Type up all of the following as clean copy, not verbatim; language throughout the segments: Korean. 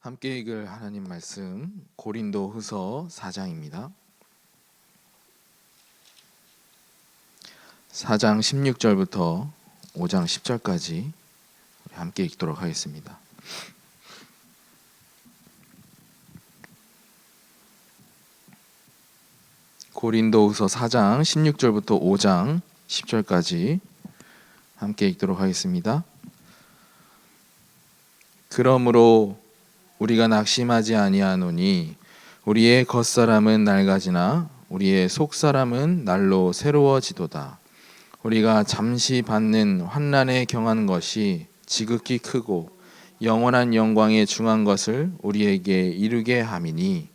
함께 읽을 하나님 말씀 고린도후서 4장입니다. 4장 16절부터 5장 10절까지 함께 읽도록 하겠습니다. 고린도후서 4장 16절부터 5장 10절까지 함께 읽도록 하겠습니다. 그러므로 우리가 낙심하지 아니하노니 우리의 겉사람은 낡아지나 우리의 속사람은 날로 새로워지도다. 우리가 잠시 받는 환난에 경한 것이 지극히 크고 영원한 영광에 중한 것을 우리에게 이루게 함이니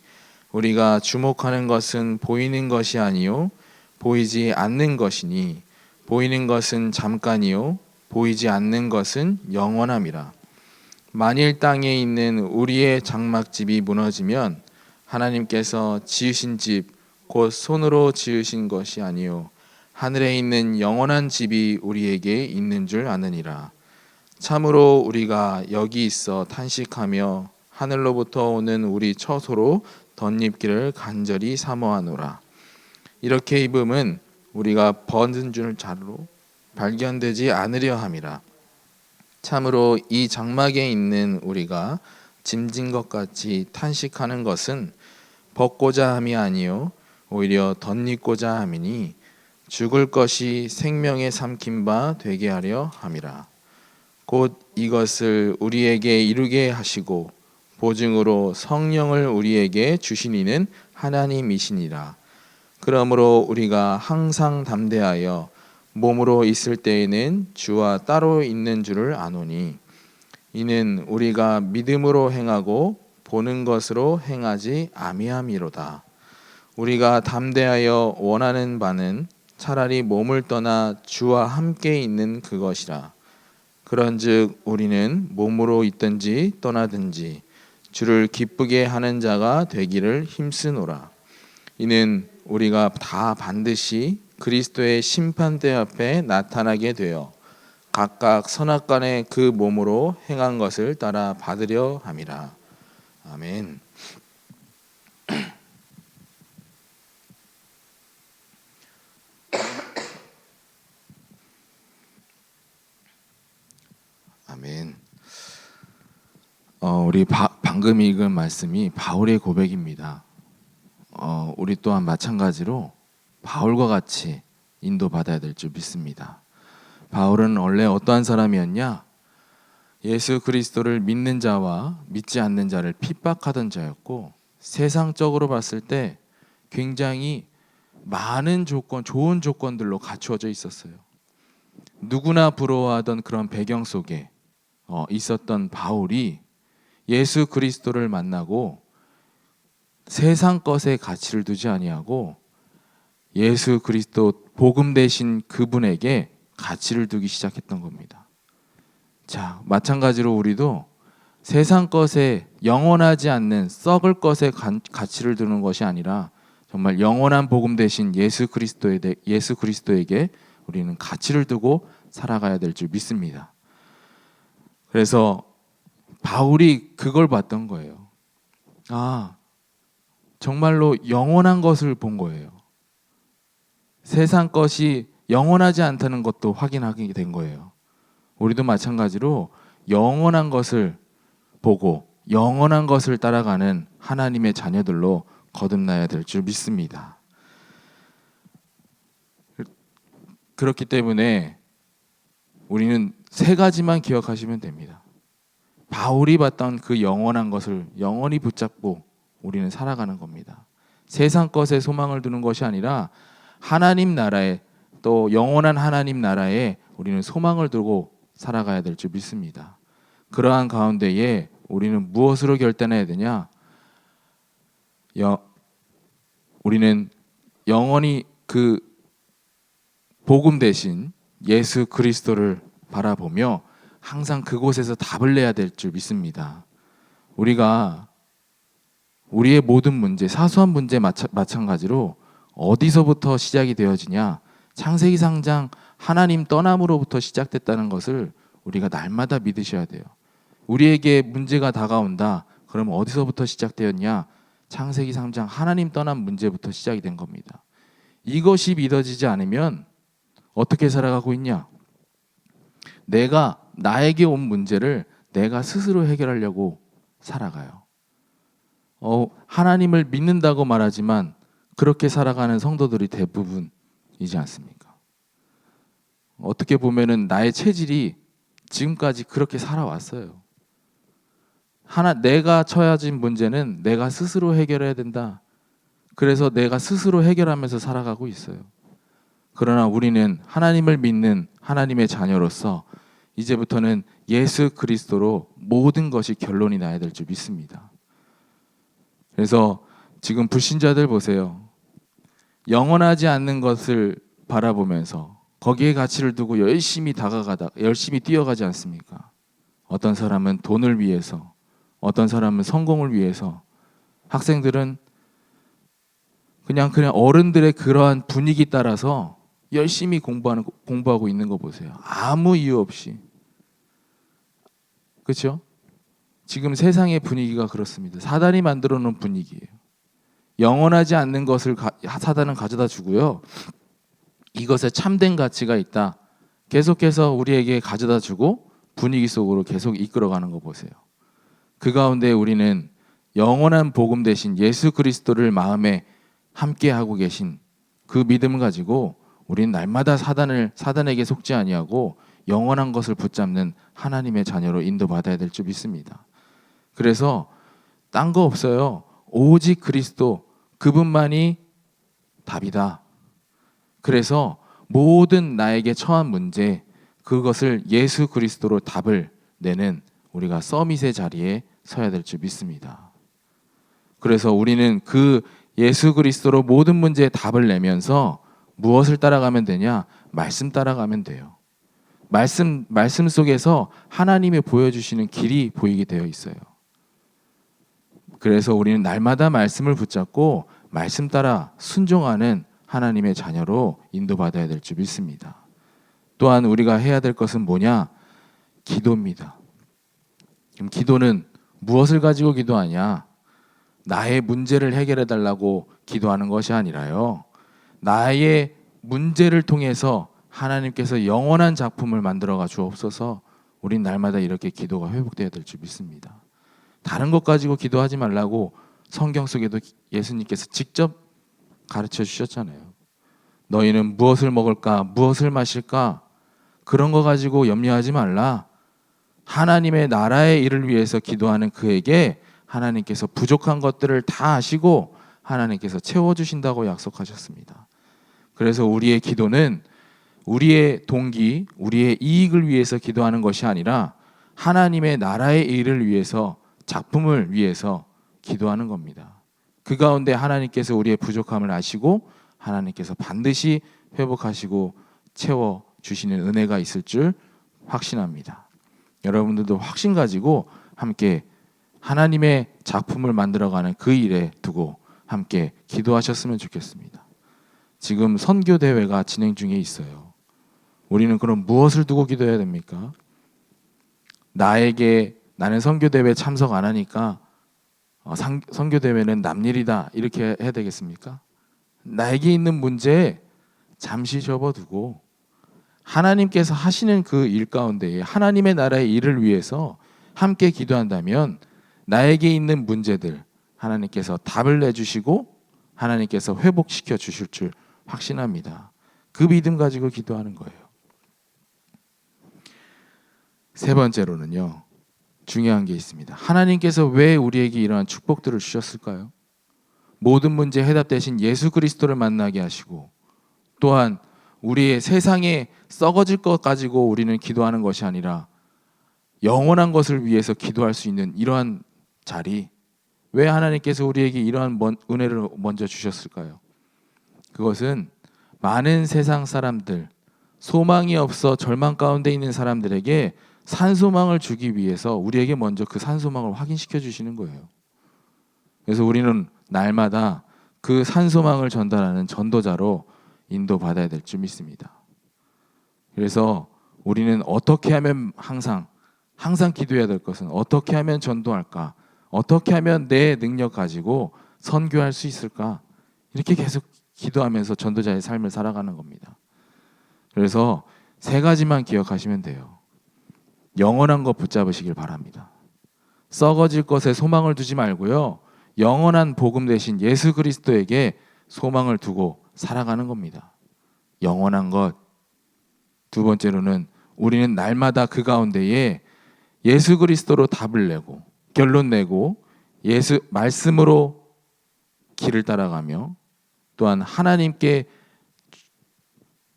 우리가 주목하는 것은 보이는 것이 아니요 보이지 않는 것이니 보이는 것은 잠깐이요 보이지 않는 것은 영원함이라. 만일 땅에 있는 우리의 장막집이 무너지면 하나님께서 지으신 집 곧 손으로 지으신 것이 아니요 하늘에 있는 영원한 집이 우리에게 있는 줄 아느니라. 참으로 우리가 여기 있어 탄식하며 하늘로부터 오는 우리 처소로 덧입기를 간절히 사모하노라. 이렇게 입음은 우리가 벗은 줄 자로 발견되지 않으려 함이라. 참으로 이 장막에 있는 우리가 짐진 것 같이 탄식하는 것은 벗고자 함이 아니요 오히려 덧입고자 함이니 죽을 것이 생명에 삼킨 바 되게 하려 함이라. 곧 이것을 우리에게 이루게 하시고 보증으로 성령을 우리에게 주신 이는 하나님이시니라. 그러므로 우리가 항상 담대하여 몸으로 있을 때에는 주와 따로 있는 줄을 아노니 이는 우리가 믿음으로 행하고 보는 것으로 행하지 아미함이로다. 우리가 담대하여 원하는 바는 차라리 몸을 떠나 주와 함께 있는 그것이라. 그런즉 우리는 몸으로 있든지 떠나든지 주를 기쁘게 하는 자가 되기를 힘쓰노라. 이는 우리가 다 반드시 그리스도의 심판대 앞에 나타나게 되어 각각 선악간에 그 몸으로 행한 것을 따라 받으려 함이라. 아멘. 아멘. 우리 방금 읽은 말씀이 바울의 고백입니다. 우리 또한 마찬가지로 바울과 같이 인도받아야 될 줄 믿습니다. 바울은 원래 어떠한 사람이었냐? 예수 그리스도를 믿는 자와 믿지 않는 자를 핍박하던 자였고 세상적으로 봤을 때 굉장히 많은 좋은 조건들로 갖추어져 있었어요. 누구나 부러워하던 그런 배경 속에 있었던 바울이 예수 그리스도를 만나고 세상 것에 가치를 두지 아니하고 예수 그리스도 복음 되신 그분에게 가치를 두기 시작했던 겁니다. 자, 마찬가지로 우리도 세상 것에 영원하지 않는 썩을 것에 가치를 두는 것이 아니라 정말 영원한 복음 되신 예수 그리스도에게 우리는 가치를 두고 살아가야 될 줄 믿습니다. 그래서 바울이 그걸 봤던 거예요. 정말로 영원한 것을 본 거예요. 세상 것이 영원하지 않다는 것도 확인하게 된 거예요. 우리도 마찬가지로 영원한 것을 보고 영원한 것을 따라가는 하나님의 자녀들로 거듭나야 될 줄 믿습니다. 그렇기 때문에 우리는 세 가지만 기억하시면 됩니다. 바울이 봤던 그 영원한 것을 영원히 붙잡고 우리는 살아가는 겁니다. 세상 것에 소망을 두는 것이 아니라 하나님 나라에, 또 영원한 하나님 나라에 우리는 소망을 두고 살아가야 될 줄 믿습니다. 그러한 가운데에 우리는 무엇으로 결단해야 되냐? 우리는 영원히 그 복음 대신 예수 그리스도를 바라보며 항상 그곳에서 답을 내야 될 줄 믿습니다. 우리가 우리의 모든 문제, 사소한 문제 마찬가지로 어디서부터 시작이 되어지냐? 창세기 3장 하나님 떠남으로부터 시작됐다는 것을 우리가 날마다 믿으셔야 돼요. 우리에게 문제가 다가온다. 그럼 어디서부터 시작되었냐? 창세기 3장 하나님 떠난 문제부터 시작이 된 겁니다. 이것이 믿어지지 않으면 어떻게 살아가고 있냐? 내가 나에게 온 문제를 내가 스스로 해결하려고 살아가요. 하나님을 믿는다고 말하지만 그렇게 살아가는 성도들이 대부분이지 않습니까? 어떻게 보면은 나의 체질이 지금까지 그렇게 살아왔어요. 내가 처해진 문제는 내가 스스로 해결해야 된다. 그래서 내가 스스로 해결하면서 살아가고 있어요. 그러나 우리는 하나님을 믿는 하나님의 자녀로서 이제부터는 예수 그리스도로 모든 것이 결론이 나야 될 줄 믿습니다. 그래서 지금 불신자들 보세요. 영원하지 않는 것을 바라보면서 거기에 가치를 두고 열심히 열심히 뛰어가지 않습니까? 어떤 사람은 돈을 위해서, 어떤 사람은 성공을 위해서, 학생들은 그냥 어른들의 그러한 분위기 따라서 열심히 공부하고 있는 거 보세요. 아무 이유 없이. 그렇죠? 지금 세상의 분위기가 그렇습니다. 사단이 만들어 놓은 분위기예요. 영원하지 않는 것을 사단은 가져다 주고요. 이것에 참된 가치가 있다. 계속해서 우리에게 가져다 주고 분위기 속으로 계속 이끌어가는 거 보세요. 그 가운데 우리는 영원한 복음 대신 예수 그리스도를 마음에 함께 하고 계신 그 믿음을 가지고 우리는 날마다 사단에게 속지 아니하고 영원한 것을 붙잡는 하나님의 자녀로 인도받아야 될 줄 믿습니다. 그래서 딴 거 없어요. 오직 그리스도 그분만이 답이다. 그래서 모든 나에게 처한 문제 그것을 예수 그리스도로 답을 내는 우리가 서밋의 자리에 서야 될 줄 믿습니다. 그래서 우리는 그 예수 그리스도로 모든 문제에 답을 내면서 무엇을 따라가면 되냐? 말씀 따라가면 돼요. 말씀 속에서 하나님이 보여주시는 길이 보이게 되어 있어요. 그래서 우리는 날마다 말씀을 붙잡고 말씀 따라 순종하는 하나님의 자녀로 인도받아야 될 줄 믿습니다. 또한 우리가 해야 될 것은 뭐냐? 기도입니다. 그럼 기도는 무엇을 가지고 기도하냐? 나의 문제를 해결해 달라고 기도하는 것이 아니라요. 나의 문제를 통해서 하나님께서 영원한 작품을 만들어가 주옵소서. 우린 날마다 이렇게 기도가 회복되어야 될 줄 믿습니다. 다른 것 가지고 기도하지 말라고 성경 속에도 예수님께서 직접 가르쳐 주셨잖아요. 너희는 무엇을 먹을까? 무엇을 마실까? 그런 거 가지고 염려하지 말라. 하나님의 나라의 일을 위해서 기도하는 그에게 하나님께서 부족한 것들을 다 아시고 하나님께서 채워주신다고 약속하셨습니다. 그래서 우리의 기도는 우리의 동기, 우리의 이익을 위해서 기도하는 것이 아니라 하나님의 나라의 일을 위해서, 작품을 위해서 기도하는 겁니다. 그 가운데 하나님께서 우리의 부족함을 아시고 하나님께서 반드시 회복하시고 채워주시는 은혜가 있을 줄 확신합니다. 여러분들도 확신 가지고 함께 하나님의 작품을 만들어가는 그 일에 두고 함께 기도하셨으면 좋겠습니다. 지금 선교 대회가 진행 중에 있어요. 우리는 그럼 무엇을 두고 기도해야 됩니까? 나는 선교 대회 참석 안 하니까 선교 대회는 남 일이다 이렇게 해야 되겠습니까? 나에게 있는 문제 잠시 접어두고 하나님께서 하시는 그 일 가운데 하나님의 나라의 일을 위해서 함께 기도한다면 나에게 있는 문제들 하나님께서 답을 내주시고 하나님께서 회복시켜 주실 줄 확신합니다. 그 믿음 가지고 기도하는 거예요. 세 번째로는요, 중요한 게 있습니다. 하나님께서 왜 우리에게 이러한 축복들을 주셨을까요? 모든 문제 해답 대신 예수 그리스도를 만나게 하시고 또한 우리의 세상에 썩어질 것 가지고 우리는 기도하는 것이 아니라 영원한 것을 위해서 기도할 수 있는 이러한 자리, 왜 하나님께서 우리에게 이러한 은혜를 먼저 주셨을까요? 그것은 많은 세상 사람들, 소망이 없어 절망 가운데 있는 사람들에게 산소망을 주기 위해서 우리에게 먼저 그 산소망을 확인시켜 주시는 거예요. 그래서 우리는 날마다 그 산소망을 전달하는 전도자로 인도받아야 될 줄 믿습니다. 그래서 우리는 어떻게 하면 항상 기도해야 될 것은 어떻게 하면 전도할까? 어떻게 하면 내 능력 가지고 선교할 수 있을까? 이렇게 계속 기도하면서 전도자의 삶을 살아가는 겁니다. 그래서 세 가지만 기억하시면 돼요. 영원한 것 붙잡으시길 바랍니다. 썩어질 것에 소망을 두지 말고요. 영원한 복음 대신 예수 그리스도에게 소망을 두고 살아가는 겁니다. 영원한 것. 두 번째로는 우리는 날마다 그 가운데에 예수 그리스도로 답을 내고 결론 내고 예수 말씀으로 길을 따라가며 또한 하나님께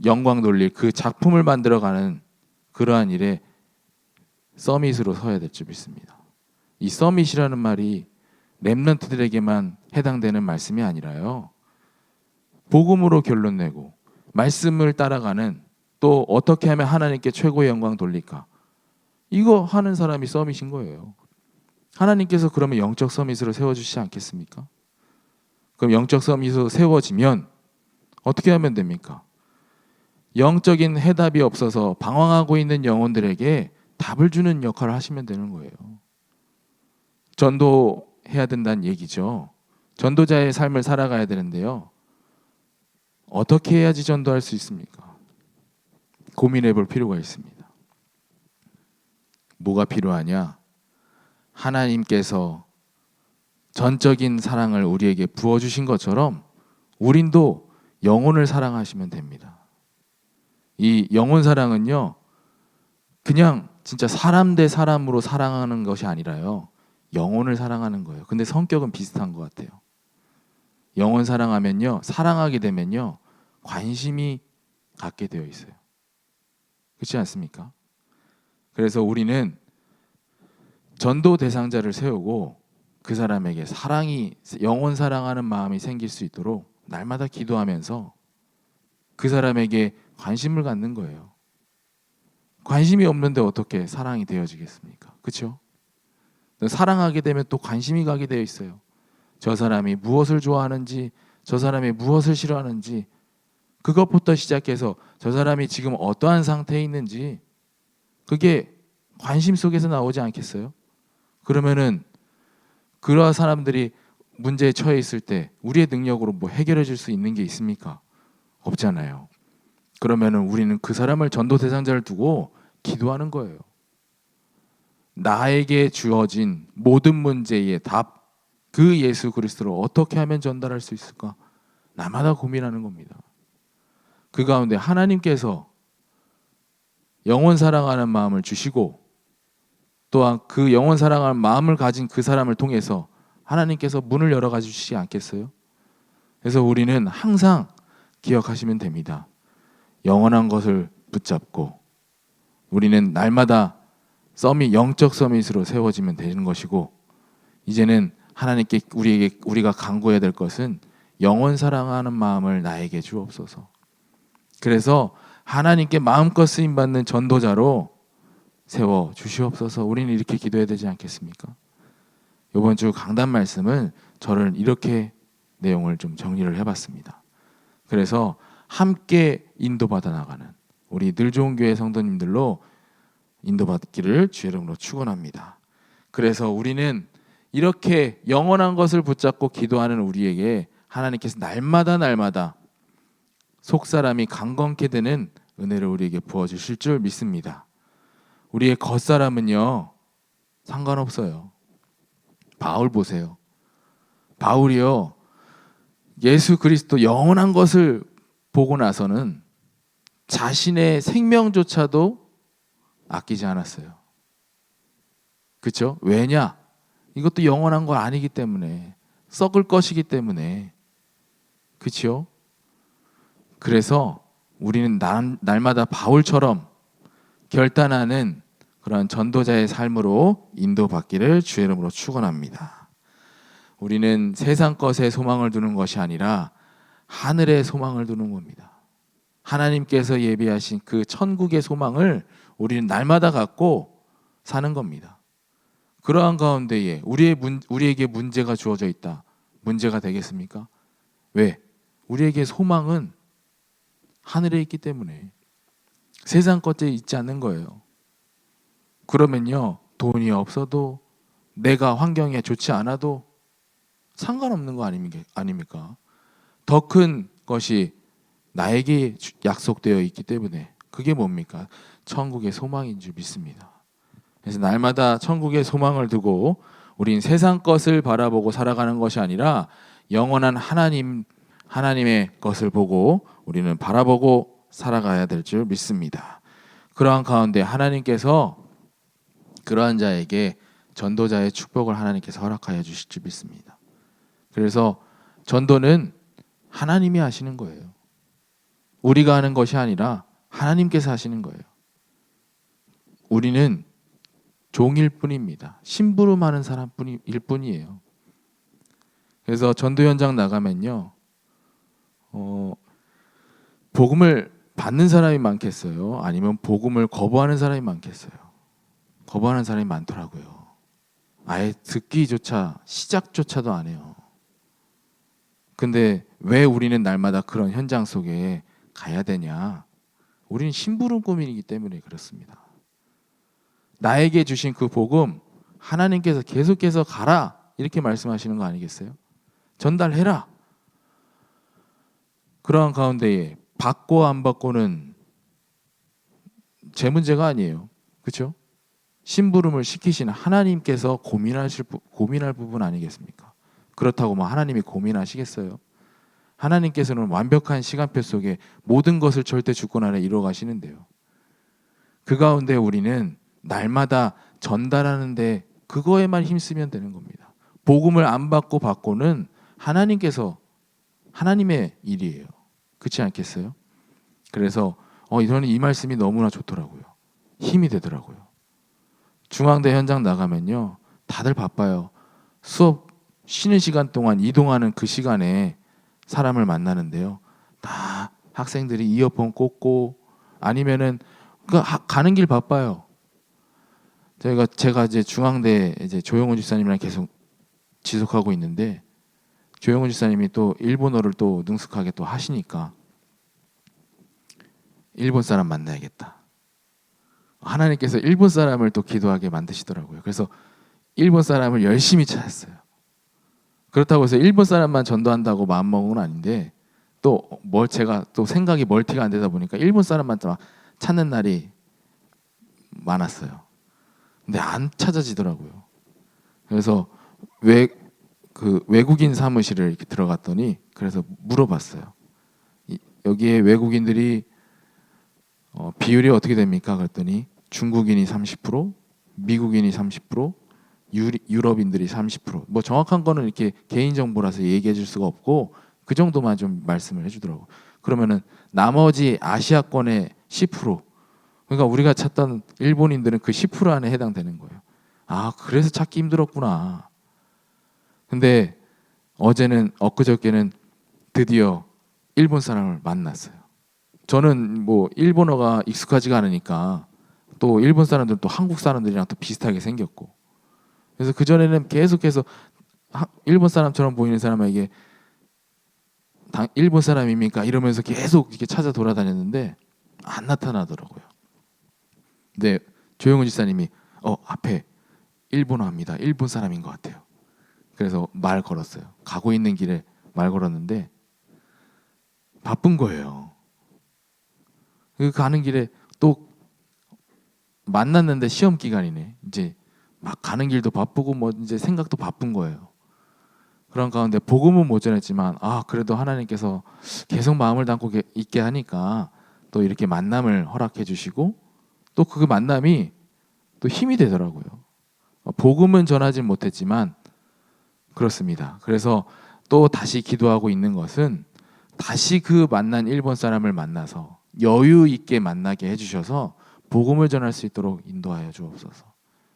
영광 돌릴 그 작품을 만들어가는 그러한 일에 서밋으로 서야 될 줄 믿습니다. 이 서밋이라는 말이 렘넌트들에게만 해당되는 말씀이 아니라요. 복음으로 결론 내고 말씀을 따라가는 또 어떻게 하면 하나님께 최고의 영광 돌릴까? 이거 하는 사람이 서밋인 거예요. 하나님께서 그러면 영적 서밋으로 세워주시지 않겠습니까? 그럼 영적 서밋으로 세워지면 어떻게 하면 됩니까? 영적인 해답이 없어서 방황하고 있는 영혼들에게 답을 주는 역할을 하시면 되는 거예요. 전도해야 된다는 얘기죠. 전도자의 삶을 살아가야 되는데요. 어떻게 해야지 전도할 수 있습니까? 고민해 볼 필요가 있습니다. 뭐가 필요하냐? 하나님께서 전적인 사랑을 우리에게 부어주신 것처럼 우린도 영혼을 사랑하시면 됩니다. 이 영혼 사랑은요, 그냥 진짜 사람 대 사람으로 사랑하는 것이 아니라요, 영혼을 사랑하는 거예요. 근데 성격은 비슷한 것 같아요. 영혼 사랑하면요, 사랑하게 되면요, 관심이 갖게 되어 있어요. 그렇지 않습니까? 그래서 우리는 전도 대상자를 세우고 그 사람에게 사랑이, 영혼 사랑하는 마음이 생길 수 있도록 날마다 기도하면서 그 사람에게 관심을 갖는 거예요. 관심이 없는데 어떻게 사랑이 되어지겠습니까? 그렇죠? 사랑하게 되면 또 관심이 가게 되어 있어요. 저 사람이 무엇을 좋아하는지, 저 사람이 무엇을 싫어하는지, 그것부터 시작해서 저 사람이 지금 어떠한 상태에 있는지, 그게 관심 속에서 나오지 않겠어요? 그러면은 그러한 사람들이 문제에 처해 있을 때 우리의 능력으로 뭐 해결해 줄 수 있는 게 있습니까? 없잖아요. 그러면은 우리는 그 사람을 전도 대상자를 두고 기도하는 거예요. 나에게 주어진 모든 문제의 답, 그 예수 그리스도를 어떻게 하면 전달할 수 있을까? 나마다 고민하는 겁니다. 그 가운데 하나님께서 영원 사랑하는 마음을 주시고 또한 그 영원 사랑하는 마음을 가진 그 사람을 통해서 하나님께서 문을 열어가 주시지 않겠어요? 그래서 우리는 항상 기억하시면 됩니다. 영원한 것을 붙잡고 우리는 날마다 영적 서밋으로 세워지면 되는 것이고, 이제는 하나님께 우리가 간구해야 될 것은 영원 사랑하는 마음을 나에게 주옵소서. 그래서 하나님께 마음껏 쓰임 받는 전도자로 세워 주시옵소서. 우리는 이렇게 기도해야 되지 않겠습니까? 이번 주 강단 말씀은 저를 이렇게 내용을 좀 정리를 해봤습니다. 그래서 함께 인도받아 나가는 우리 늘 좋은 교회 성도님들로 인도받기를 주의 이름으로 축원합니다. 그래서 우리는 이렇게 영원한 것을 붙잡고 기도하는 우리에게 하나님께서 날마다 속사람이 강건케 되는 은혜를 우리에게 부어주실 줄 믿습니다. 우리의 겉사람은요, 상관없어요. 바울 보세요. 바울이요, 예수 그리스도 영원한 것을 보고 나서는 자신의 생명조차도 아끼지 않았어요. 그렇죠? 왜냐? 이것도 영원한 건 아니기 때문에, 썩을 것이기 때문에. 그렇죠? 그래서 우리는 날마다 바울처럼 결단하는 그런 전도자의 삶으로 인도받기를 주의 이름으로 축원합니다. 우리는 세상 것에 소망을 두는 것이 아니라 하늘에 소망을 두는 겁니다. 하나님께서 예비하신 그 천국의 소망을 우리는 날마다 갖고 사는 겁니다. 그러한 가운데에 우리에게 문제가 주어져 있다. 문제가 되겠습니까? 왜? 우리에게 소망은 하늘에 있기 때문에 세상 것에 있지 않는 거예요. 그러면요, 돈이 없어도 내가 환경에 좋지 않아도 상관없는 거 아닙니까? 더 큰 것이 나에게 약속되어 있기 때문에 그게 뭡니까? 천국의 소망인 줄 믿습니다. 그래서 날마다 천국의 소망을 두고 우린 세상 것을 바라보고 살아가는 것이 아니라 영원한 하나님의 것을 보고 우리는 바라보고 살아가야 될 줄 믿습니다. 그러한 가운데 하나님께서 그러한 자에게 전도자의 축복을 하나님께서 허락하여 주실 줄 믿습니다. 그래서 전도는 하나님이 하시는 거예요. 우리가 하는 것이 아니라 하나님께서 하시는 거예요. 우리는 종일 뿐입니다. 심부름하는 사람일 뿐이에요. 그래서 전도 현장 나가면요, 복음을 받는 사람이 많겠어요? 아니면 복음을 거부하는 사람이 많겠어요? 거부하는 사람이 많더라고요. 아예 듣기조차 시작조차도 안 해요. 근데 왜 우리는 날마다 그런 현장 속에 가야 되냐? 우리는 심부름 꾸민이기 때문에 그렇습니다. 나에게 주신 그 복음 하나님께서 계속해서 가라 이렇게 말씀하시는 거 아니겠어요? 전달해라. 그러한 가운데에 받고 안 받고는 제 문제가 아니에요. 그렇죠? 심부름을 시키시는 하나님께서 고민할 부분 아니겠습니까? 그렇다고 뭐 하나님이 고민하시겠어요? 하나님께서는 완벽한 시간표 속에 모든 것을 절대 주권 안에 이루어 가시는데요. 그 가운데 우리는 날마다 전달하는데 그거에만 힘쓰면 되는 겁니다. 복음을 안 받고 받고는 하나님의 일이에요. 그렇지 않겠어요? 그래서 저는 이 말씀이 너무나 좋더라고요. 힘이 되더라고요. 중앙대 현장 나가면요, 다들 바빠요. 수업 쉬는 시간 동안 이동하는 그 시간에 사람을 만나는데요, 다 학생들이 이어폰 꽂고 아니면은 가는 길 바빠요. 제가 이제 중앙대 이제 조영훈 집사님이랑 계속 지속하고 있는데, 조영훈 집사님이 또 일본어를 또 능숙하게 또 하시니까 일본 사람 만나야겠다. 하나님께서 일본 사람을 또 기도하게 만드시더라고요. 그래서 일본 사람을 열심히 찾았어요. 그렇다고 해서 일본 사람만 전도한다고 마음먹은 건 아닌데, 또 제가 또 생각이 멀티가 안 되다 보니까 일본 사람만 막 찾는 날이 많았어요. 근데 안 찾아지더라고요. 그래서 외국인 사무실을 이렇게 들어갔더니, 그래서 물어봤어요. 여기에 외국인들이 비율이 어떻게 됩니까? 그랬더니 중국인이 30%, 미국인이 30%, 유럽인들이 30%. 뭐 정확한 거는 이렇게 개인 정보라서 얘기해 줄 수가 없고 그 정도만 좀 말씀을 해주더라고. 그러면은 나머지 아시아권의 10%. 그러니까 우리가 찾던 일본인들은 그 10% 안에 해당되는 거예요. 아, 그래서 찾기 힘들었구나. 근데 엊그저께는 드디어 일본 사람을 만났어요. 저는 뭐 일본어가 익숙하지가 않으니까 또 일본 사람들은 또 한국 사람들이랑 또 비슷하게 생겼고, 그래서 그전에는 계속해서 일본 사람처럼 보이는 사람에게 일본 사람입니까? 이러면서 계속 이렇게 찾아 돌아다녔는데 안 나타나더라고요. 근데 조영훈 집사님이 앞에 일본어 합니다. 일본 사람인 것 같아요. 그래서 말 걸었어요. 가고 있는 길에 말 걸었는데 바쁜 거예요. 그 가는 길에 또 만났는데 시험 기간이네. 이제 막 가는 길도 바쁘고 뭐 이제 생각도 바쁜 거예요. 그런 가운데 복음은 못 전했지만 그래도 하나님께서 계속 마음을 담고 있게 하니까 또 이렇게 만남을 허락해 주시고 또 그 만남이 또 힘이 되더라고요. 복음은 전하지 못했지만 그렇습니다. 그래서 또 다시 기도하고 있는 것은 다시 그 만난 일본 사람을 만나서 여유 있게 만나게 해주셔서 복음을 전할 수 있도록 인도하여 주옵소서.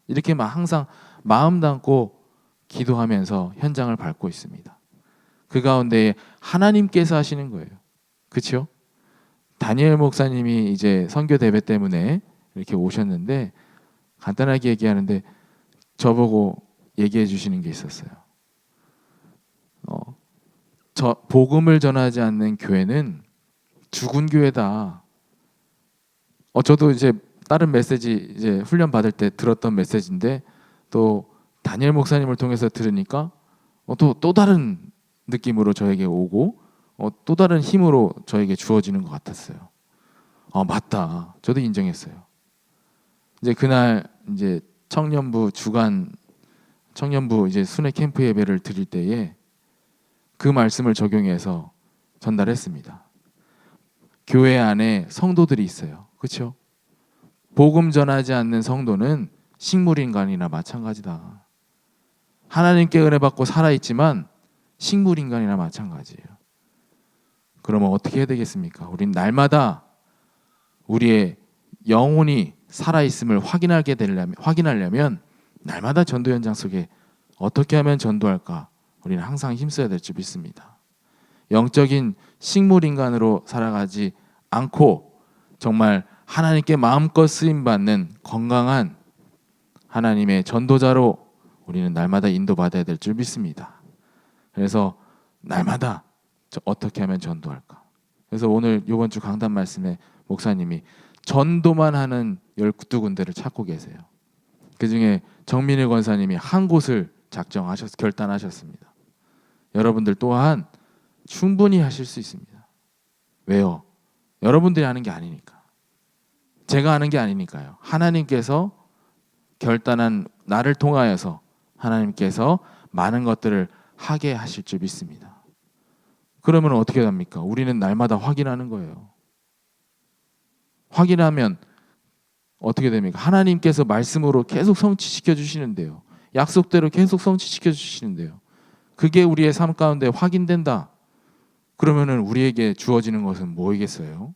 이렇게 항상 마음 담고 기도하면서 현장을 밟고 있습니다. 그 가운데 하나님께서 하시는 거예요. 그렇죠? 다니엘 목사님이 이제 선교 대회 때문에 이렇게 오셨는데 간단하게 얘기하는데 저보고 얘기해 주시는 게 있었어요. 복음을 전하지 않는 교회는 죽은 교회다. 저도 이제 다른 메시지 이제 훈련 받을 때 들었던 메시지인데 또 다니엘 목사님을 통해서 들으니까 또 다른 느낌으로 저에게 오고 또 다른 힘으로 저에게 주어지는 것 같았어요. 맞다. 저도 인정했어요. 이제 그날 이제 청년부 이제 순회 캠프 예배를 드릴 때에 그 말씀을 적용해서 전달했습니다. 교회 안에 성도들이 있어요. 그렇죠? 복음 전하지 않는 성도는 식물인간이나 마찬가지다. 하나님께 은혜 받고 살아있지만 식물인간이나 마찬가지예요. 그러면 어떻게 해야 되겠습니까? 우린 날마다 우리의 영혼이 살아있음을 확인하려면 날마다 전도 현장 속에 어떻게 하면 전도할까? 우리는 항상 힘써야 될 줄 믿습니다. 영적인 식물인간으로 살아가지 않고 정말 하나님께 마음껏 쓰임받는 건강한 하나님의 전도자로 우리는 날마다 인도받아야 될 줄 믿습니다. 그래서 날마다 어떻게 하면 전도할까? 그래서 오늘 이번 주 강단 말씀에 목사님이 전도만 하는 12군데를 찾고 계세요. 그중에 정민일 권사님이 한 곳을 결단하셨습니다. 여러분들 또한 충분히 하실 수 있습니다. 왜요? 여러분들이 하는 게 아니니까. 제가 하는 게 아니니까요. 하나님께서 결단한 나를 통하여서 하나님께서 많은 것들을 하게 하실 줄 믿습니다. 그러면 어떻게 합니까? 우리는 날마다 확인하는 거예요. 확인하면 어떻게 됩니까? 하나님께서 말씀으로 계속 성취시켜 주시는데요. 약속대로 계속 성취시켜 주시는데요. 그게 우리의 삶 가운데 확인된다. 그러면은 우리에게 주어지는 것은 뭐이겠어요?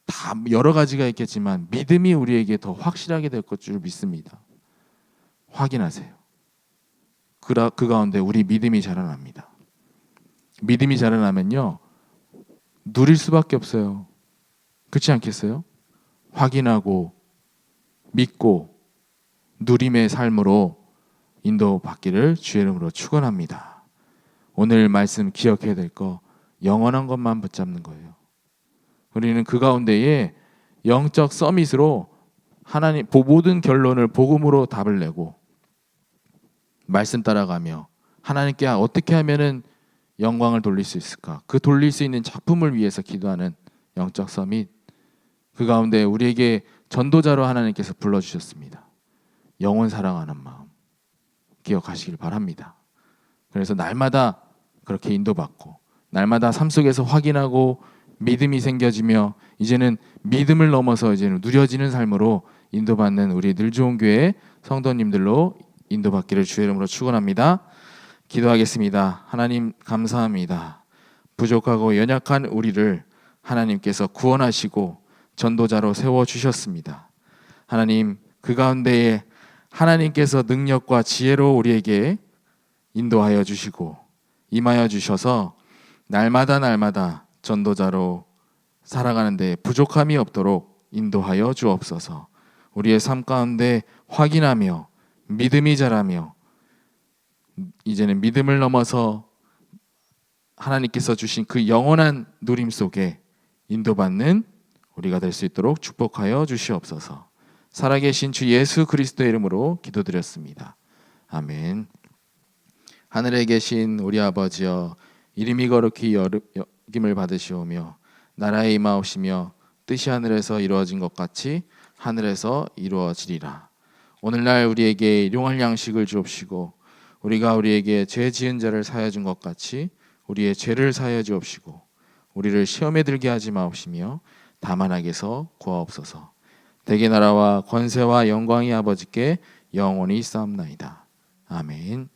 다 여러 가지가 있겠지만 믿음이 우리에게 더 확실하게 될 것 줄 믿습니다. 확인하세요. 그 가운데 우리 믿음이 자라납니다. 믿음이 자라나면요 누릴 수밖에 없어요. 그렇지 않겠어요? 확인하고 믿고 누림의 삶으로 인도받기를 주의 이름으로 축원합니다. 오늘 말씀 기억해야 될 거 영원한 것만 붙잡는 거예요. 우리는 그 가운데에 영적 서밋으로 하나님 모든 결론을 복음으로 답을 내고 말씀 따라가며 하나님께 어떻게 하면은 영광을 돌릴 수 있을까? 그 돌릴 수 있는 작품을 위해서 기도하는 영적 서밋. 그 가운데 우리에게 전도자로 하나님께서 불러주셨습니다. 영혼 사랑하는 마음 기억하시길 바랍니다. 그래서 날마다 그렇게 인도받고 날마다 삶 속에서 확인하고 믿음이 생겨지며 이제는 믿음을 넘어서 이제는 누려지는 삶으로 인도받는 우리 늘좋은교회 성도님들로 인도받기를 주의 이름으로 축원합니다. 기도하겠습니다. 하나님 감사합니다. 부족하고 연약한 우리를 하나님께서 구원하시고 전도자로 세워주셨습니다. 하나님 그 가운데에 하나님께서 능력과 지혜로 우리에게 인도하여 주시고 임하여 주셔서 날마다 전도자로 살아가는 데 부족함이 없도록 인도하여 주옵소서. 우리의 삶 가운데 확인하며 믿음이 자라며 이제는 믿음을 넘어서 하나님께서 주신 그 영원한 누림 속에 인도받는 우리가 될 수 있도록 축복하여 주시옵소서. 살아계신 주 예수 그리스도의 이름으로 기도드렸습니다. 아멘. 하늘에 계신 우리 아버지여 이름이 거룩히 여김을 받으시오며 나라에 임하옵시며 뜻이 하늘에서 이루어진 것 같이 하늘에서 이루어지리라. 오늘날 우리에게 일용할 양식을 주옵시고 우리가 우리에게 죄 지은 자를 사하여 준 것 같이 우리의 죄를 사하여 주옵시고 우리를 시험에 들게 하지 마옵시며 다만 악에서 구하옵소서. 대개 나라와 권세와 영광이 아버지께 영원히 있사옵나이다. 아멘.